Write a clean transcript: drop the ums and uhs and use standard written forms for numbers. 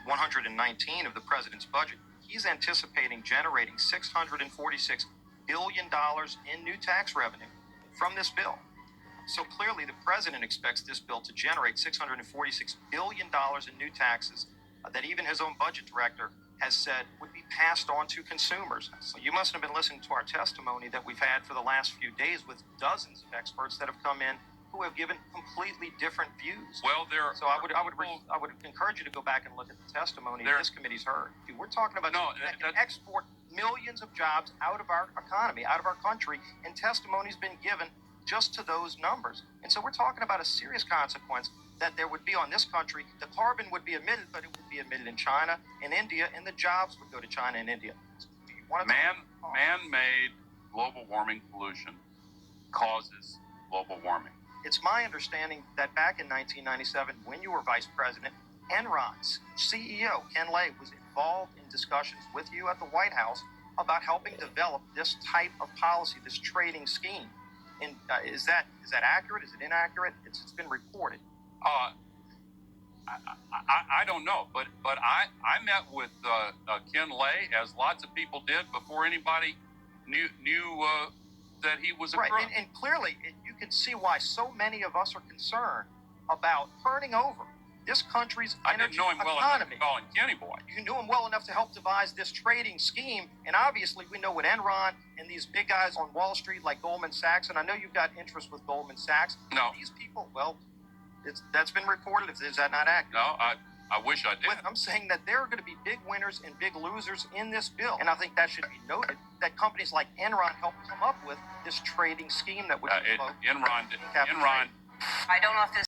119 of the president's budget, he's anticipating generating $646 billion in new tax revenue from this bill. So clearly, the president expects this bill to generate $646 billion in new taxes that even his own budget director has said would be passed on to consumers. So you must have been listening to our testimony that we've had for the last few days with dozens of experts that have come in who have given completely different views. Well, I would encourage you to go back and look at the testimony this committee's heard. We're talking about that can export millions of jobs out of our economy, out of our country, and testimony's been given just to those numbers. And so we're talking about a serious consequence that there would be on this country. The carbon would be emitted, but it would be emitted in China and India, and the jobs would go to China and India. Man-made global warming pollution causes global warming. It's my understanding that back in 1997, when you were vice president, Enron's CEO, Ken Lay, was involved in discussions with you at the White House about helping develop this type of policy, this trading scheme. And is that accurate? Is it inaccurate? It's been reported. I don't know, but I met with Ken Lay, as lots of people did, before anybody knew that he was a crook. Right, and clearly you can see why so many of us are concerned about turning over this country's energy economy. I didn't know him well enough to call him Kenny Boy. You knew him well enough to help devise this trading scheme, and obviously we know what Enron and these big guys on Wall Street like Goldman Sachs, and I know you've got interest with Goldman Sachs. No. These people, well, that's been reported. Is that not accurate? No, I wish I did. I'm saying that there are going to be big winners and big losers in this bill, and I think that should be noted, that companies like Enron helped come up with this trading scheme that would Enron. I don't know if this